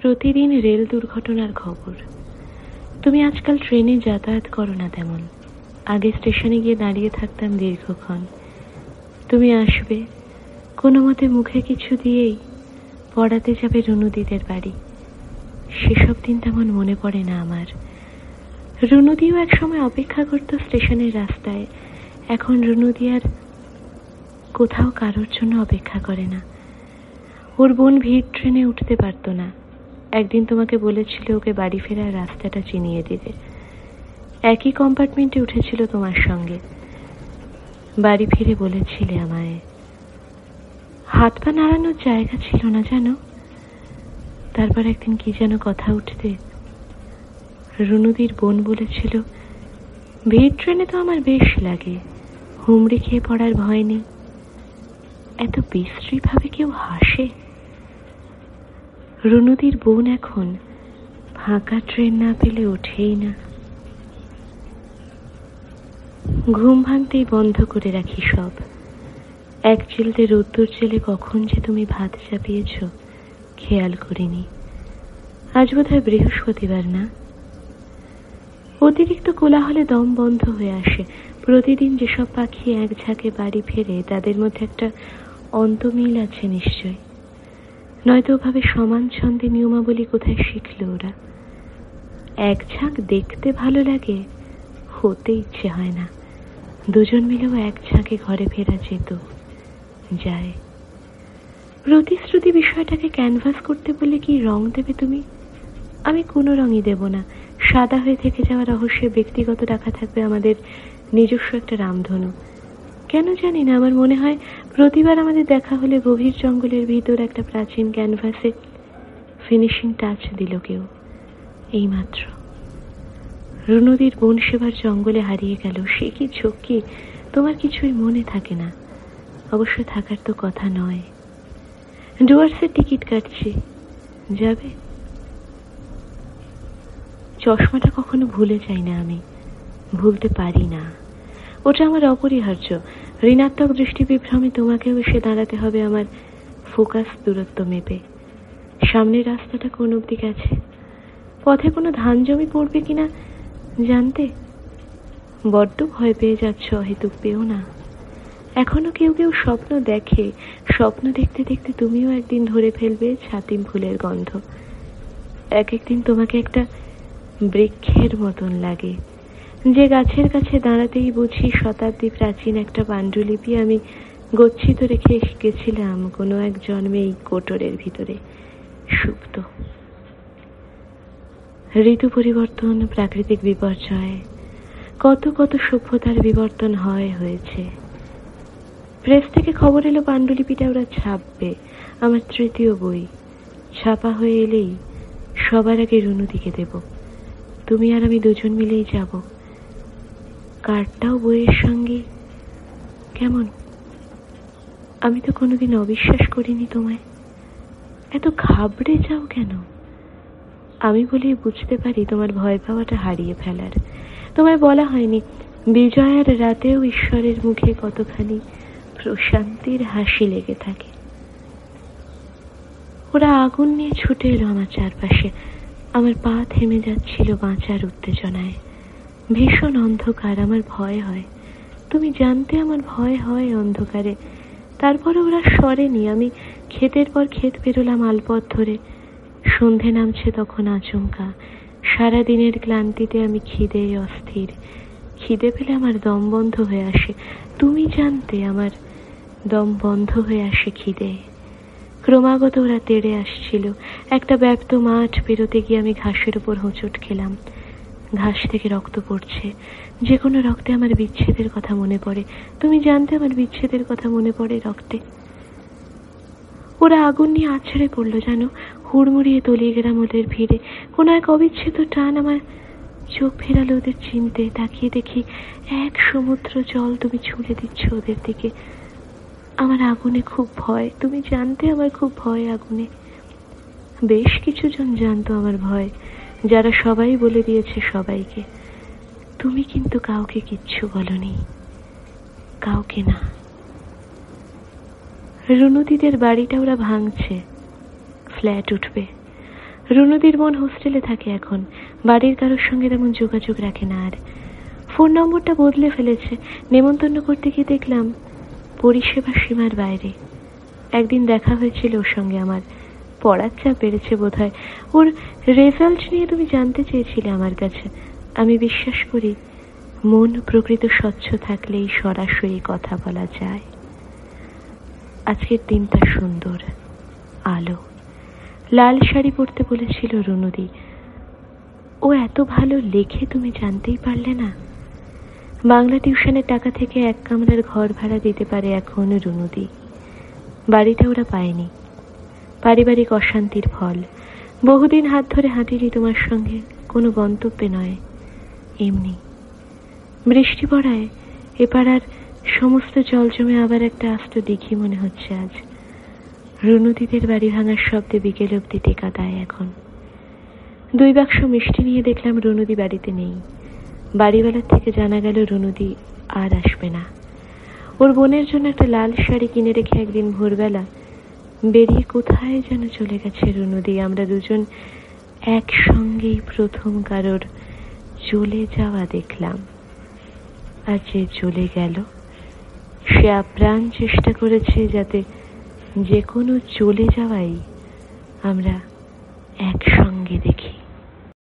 প্রতিদিন রেল দুর্ঘটনার খবর। তুমি আজকাল ট্রেনে যাতায়াত করো না তেমন। আগে স্টেশনে গিয়ে দাঁড়িয়ে থাকতাম দীর্ঘক্ষণ। তুমি আসবে, কোনো মতে মুখে কিছু দিয়েই পড়াতে যাবে রুনুদিদের বাড়ি। সেসব দিন তেমন মনে পড়ে না আমার। রুনুদিও একসময় অপেক্ষা করতো স্টেশনের রাস্তায়। এখন রুনুদি আর কোথাও কারোর জন্য অপেক্ষা করে না। ওর বোন ভিড় ট্রেনে উঠতে পারতো না। একদিন তোমাকে বলেছিল ওকে বাড়ি ফেরার রাস্তাটা চিনিয়ে দিতে। একই কম্পার্টমেন্টে উঠেছিল তোমার সঙ্গে। বাড়ি ফিরে বলেছিলে আমায়। হাত পা নাড়ানোর জায়গা ছিল না জানো। তারপর একদিন কি যেন কথা উঠতে রুনুদির বোন বলেছিল, ভিড় ট্রেনে তো আমার বেশ লাগে, হুমড়ি খেয়ে পড়ার ভয় নেই। এত বিশ্রীভাবে কেউ হাসে। রুনুদির বোন এখন ফাঁকা ট্রেন না পেলে ওঠেই না। ঘুম ভাঙতেই বন্ধ করে রাখি সব। এক চিলতে রোদ্দুর জেলে কখন যে তুমি ভাত চাপিয়েছ খেয়াল করিনি। আজ বোধহয় বৃহস্পতিবার না? অতিরিক্ত কোলাহলে দম বন্ধ হয়ে আসে। প্রতিদিন যেসব পাখি এক ঝাঁকে বাড়ি ফেরে তাদের মধ্যে একটা অন্তমিল আছে নিশ্চয়। নয়তো ওভাবে সমান ছন্দে নিয়মাবলী কোথায় শিখল ওরা? এক ঝাঁক দেখতে ভালো লাগে, হতে ইচ্ছে হয় না। দুজন মিলেও এক ঝাঁকে ঘরে ফেরা যেত, যায়। প্রতিশ্রুতি বিষয়টাকে ক্যানভাস করতে বললে কি রং দেবে তুমি? আমি কোনো রঙই দেব না। সাদা হয়ে থেকে যাওয়া রহস্যে ব্যক্তিগত রাখা থাকবে আমাদের নিজস্ব একটা রামধনু। কেন জানি না, আমার মনে হয় প্রতিবার আমাদের দেখা হলে গভীর জঙ্গলের ভিতর একটা প্রাচীন ক্যানভাসে ফিনিশিং টাচ দিল কেউ। এইমাত্র রুনুদির বোন সেবার জঙ্গলে হারিয়ে গেল। সে কি ঝক্কি, তোমার কিছুই মনে থাকে না। অবশ্য থাকার তো কথা নয়। ডুয়ার্সের টিকিট কাটছি, যাবে? চশমাটা কখনো ভুলে যাই না আমি, ভুলতে পারি না। ওটা আমার অপরিহার্য। ঋণাত্মক দৃষ্টি বিভ্রমে তোমাকেও এসে দাঁড়াতে হবে আমার ফোকাস দূরত্ব মেপে। সামনের রাস্তাটা কোন অবধি গেছে? পথে কোনো ধান জমি পড়বে কিনা জানতে বড্ড ভয় পেয়ে যাচ্ছ। অহেতুক পেও না। এখনো কেউ কেউ স্বপ্ন দেখে। স্বপ্ন দেখতে দেখতে তুমিও একদিন ধরে ফেলবে ছাতিম ফুলের গন্ধ। একদিন তোমাকে একটা বৃক্ষের মতন লাগে, যে গাছের কাছে দাঁড়াতেই বুঝি শতাব্দী প্রাচীন একটা পাণ্ডুলিপি আমি গচ্ছিত রেখে গেছিলাম কোনো এক জন্মে এই কোটরের ভিতরে সুপ্ত। ঋতু পরিবর্তন, প্রাকৃতিক বিপর্যয়, কত কত সভ্যতার বিবর্তন হয়েছে। প্রেস থেকে খবর এলো পাণ্ডুলিপিটা ওরা ছাপবে, আমার তৃতীয় বই। ছাপা হয়ে এলেই সবার আগে রুনুদিকে দেব। তুমি আর আমি দুজন মিলেই যাব। কার্ডটাও বইয়ের সঙ্গে। কেমন? আমি তো কোনোদিন অবিশ্বাস করিনি তোমায়। এত ঘাবড়ে যাও কেন? আমি বলেই বুঝতে পারি তোমার ভয় পাওয়াটা হারিয়ে ফেলার। তোমায় বলা হয়নি বিজয়ার রাতেও ঈশ্বরের মুখে কতখানি প্রশান্তির হাসি লেগে থাকে। ওরা আগুন নিয়ে ছুটে এলো আমার চারপাশে। আমার পা থেমে যাচ্ছিল বাঁচার উত্তেজনায়। ভীষণ অন্ধকার, আমার ভয় হয়। তুমি জানতে আমার ভয় হয় অন্ধকারে। তারপরে ওরা সরেনি। আমি ক্ষেতের পর ক্ষেত পেরোলাম আলপথ ধরে। সন্ধে নামছে তখন আচমকা। সারাদিনের ক্লান্তিতে আমি খিদে অস্থির। খিদে পেলে আমার দম বন্ধ হয়ে আসে। তুমি জানতে আমার দম বন্ধ হয়ে আসে খিদে। ক্রমাগত ওরা তেড়ে আসছিল। একটা ব্যাপ্ত মাঠ পেরোতে গিয়ে আমি ঘাসের উপর হোঁচট খেলাম। ঘাস থেকে রক্ত পড়ছে। যে কোনো রক্তে আমার বিচ্ছেদের কথা মনে পড়ে। তুমি জানতে আমার বিচ্ছেদের কথা মনে পড়ে রক্তে। ওরা আগুন নিয়ে আছড়ে পড়লো জানো। হুড়মুড়িয়ে তলিয়ে গেলাম ওদের ভিড়ে। কোনো এক অবিচ্ছেদ টান আমার চোখ ফেরালো ওদের চিনতে। তাকিয়ে দেখি এক সমুদ্র জল তুমি ছুঁড়ে দিচ্ছ ওদের দিকে। আমার আগুনে খুব ভয়। তুমি জানতে আমার খুব ভয় আগুনে। বেশ কিছু জন জানতো আমার ভয়, যারা সবাই বলে দিয়েছে সবাইকে। তুমি কিন্তু কাউকে কিচ্ছু বলনি, কাউকে না। রুনুদিদের বাড়িটা ওরা ভাঙছে, ফ্ল্যাট উঠবে। রুনুদির বোন হোস্টেলে থাকে এখন, বাড়ির কারোর সঙ্গে তেমন যোগাযোগ রাখে না আর। ফোন নম্বরটা বদলে ফেলেছে। নেমন্তন্ন করতে গিয়ে দেখলাম পরিষেবা সীমার বাইরে। একদিন দেখা হয়েছিল ওর সঙ্গে আমার, পড়ার চাপ বেড়েছে বোধহয়। ওর রেজাল্ট নিয়ে তুমি জানতে চেয়েছিলে আমার কাছে। আমি বিশ্বাস করি মন প্রকৃত স্বচ্ছ থাকলেই সরাসরি কথা বলা যায়। আজকের দিনটা সুন্দর, আলো। লাল শাড়ি পরতে বলেছিল রুনুদি। ও এত ভালো লেখে তুমি জানতেই পারলে না? বাংলা টিউশনের টাকা থেকে এক কামরার ঘর ভাড়া দিতে পারে এখন রুনুদি। বাড়িটা ওরা পায়নি, পারিবারিক অশান্তির ফল। বহুদিন হাত ধরে হাঁটিনি তোমার সঙ্গে, কোনো গন্তব্যে নয়, এমনি। বৃষ্টি পড়ায় এপাড়ার সমস্ত জল জমে আবার একটা আস্ত দিঘি মনে হচ্ছে আজ। রুনুদিদের বাড়ি ভাঙার শব্দে বিকেল অব্দি টেকা দেয় এখন। 2 বাক্স মিষ্টি নিয়ে দেখলাম রুনুদি বাড়িতে নেই। বাড়িওয়ালার থেকে জানা গেল রুনুদি আর আসবে না। ওর বোনের জন্য একটা লাল শাড়ি কিনে রেখে একদিন ভোরবেলা বেরিয়ে কোথায় যেন চলে গেছে রুনুদি। আমরা দুজন একসঙ্গেই প্রথম কারোর চলে যাওয়া দেখলাম। আর যে চলে গেল সে আপ্রাণ চেষ্টা করেছে যাতে যে কোনো চলে যাওয়াই আমরা একসঙ্গে দেখি।